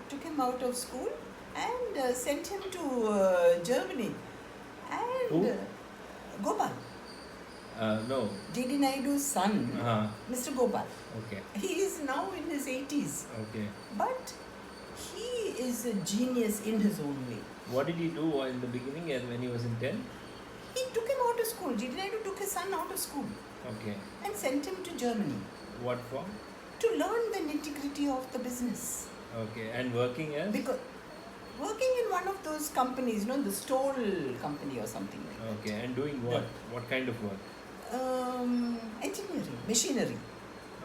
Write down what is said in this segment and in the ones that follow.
took him out of school and sent him to Germany. And Who? Gopal, No. GD Naidu's son, Mr. Gopal. Okay. He is now in his 80s, Okay. but he is a genius in his own way. What did he do in the beginning and when he was in 10? He took him out of school. GD Naidu took his son out of school Okay. and sent him to Germany What for? to learn the nitty-gritty of the business. Okay. And working as? Because working in one of those companies, the Stoll company or something like that. Okay. And doing what? What kind of work? Engineering, machinery.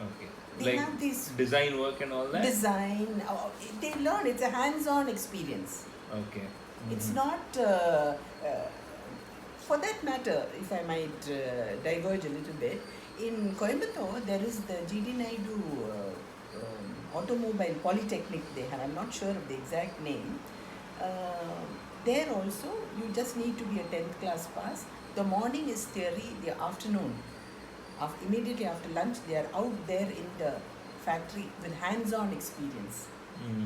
Okay. They have these design work and all that? Design. They learn. It's a hands-on experience. Okay. It's not, for that matter, if I might diverge a little bit, in Coimbatore there is the GD Naidu Automobile Polytechnic they have. I'm not sure of the exact name. There also, you just need to be a 10th class pass. The morning is theory, the afternoon, immediately after lunch, they are out there in the factory with hands-on experience.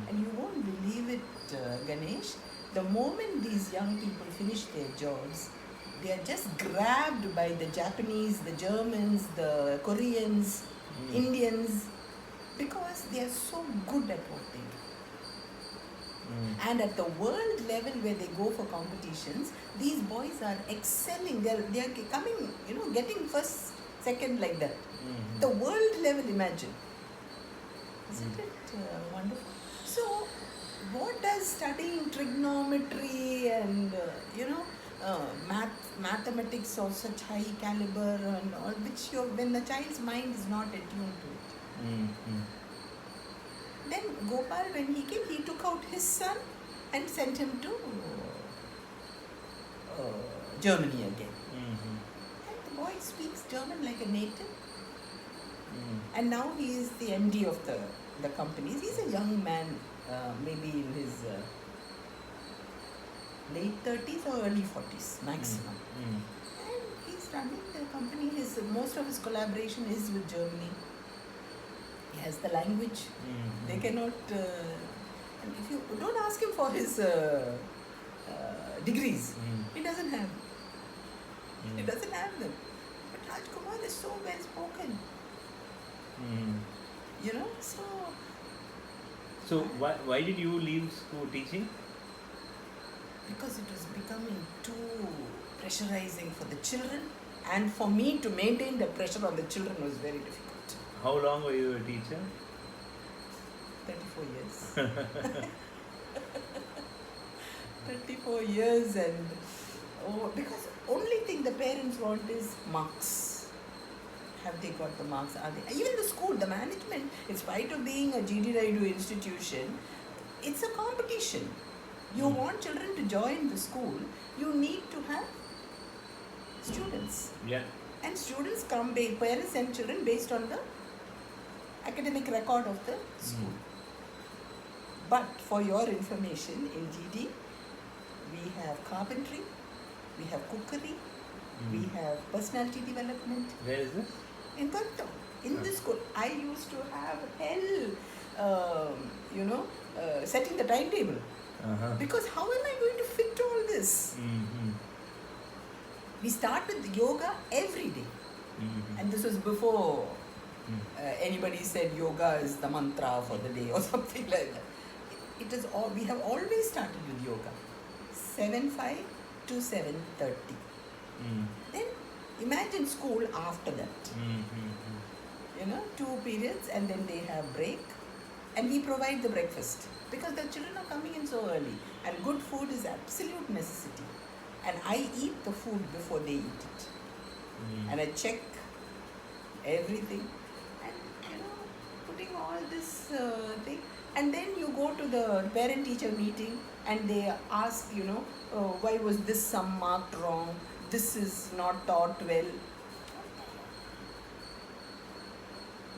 And you won't believe it, Ganesh, the moment these young people finish their jobs, they are just grabbed by the Japanese, the Germans, the Koreans, Indians, because they are so good at what they do. And at the world level where they go for competitions, these boys are excelling. They are coming, getting first, second like that. The world level, imagine. Isn't it wonderful? So, what does studying trigonometry and mathematics of such high caliber and all, which when the child's mind is not attuned to it. Then Gopal, when he came, he took out his son and sent him to Germany again. And the boy speaks German like a native. And now he is the MD of the companies. He's a young man, maybe in his late 30s or early 40s maximum. And he's running the company. Most of his collaboration is with Germany. He has the language. They cannot. And if you don't ask him for his degrees, he doesn't have. He doesn't have them. But Rajkumar is so well spoken. So why did you leave school teaching? Because it was becoming too pressurizing for the children, and for me to maintain the pressure on the children was very difficult. How long were you a teacher? 34 years. 34 years, and because only thing the parents want is marks. Have they got the marks? Are they? Even the school, the management, in spite of being a GD Naidu institution, it's a competition. You want children to join the school, you need to have students. Yeah. And students come, parents and children based on the academic record of the school. But for your information, in GD, we have carpentry, we have cookery, we have personality development. Where is this? In Coimbatore, in this school. I used to have hell, setting the timetable. Because how am I going to fit all this? We start with yoga every day. And this was before anybody said yoga is the mantra for the day or something like that. It is all, we have always started with yoga. 7:05 to 7:30. Then imagine school after that. 2 periods, and then they have break. And we provide the breakfast. Because the children are coming in so early. And good food is absolute necessity. And I eat the food before they eat it. And I check everything. And, putting all this thing. And then you go to the parent-teacher meeting and they ask, why was this sum marked wrong? This is not taught well.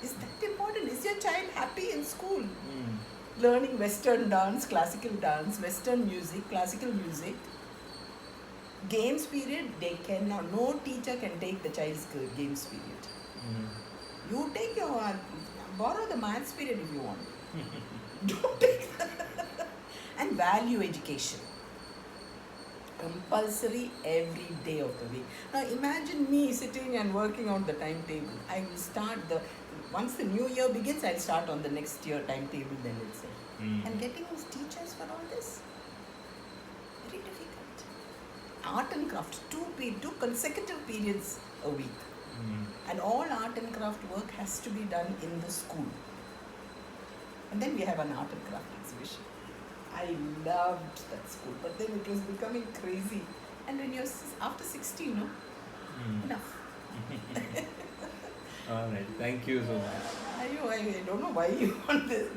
Is that important? Is your child happy in school? Learning Western dance, classical dance, Western music, classical music. Games period, they cannot. No teacher can take the child's games period. You take borrow the maths period if you want. Don't take that. value education. Compulsory every day of the week. Now imagine me sitting and working out the timetable. I will start once the new year begins, I'll start on the next year timetable then itself. And getting teachers for all this, very difficult. Art and craft, two consecutive periods a week. And all art and craft work has to be done in the school. And then we have an art and craft exhibition. I loved that school, but then it was becoming crazy. And when you're after 16, no? Enough. All right. Thank you so much. I don't know why you want this.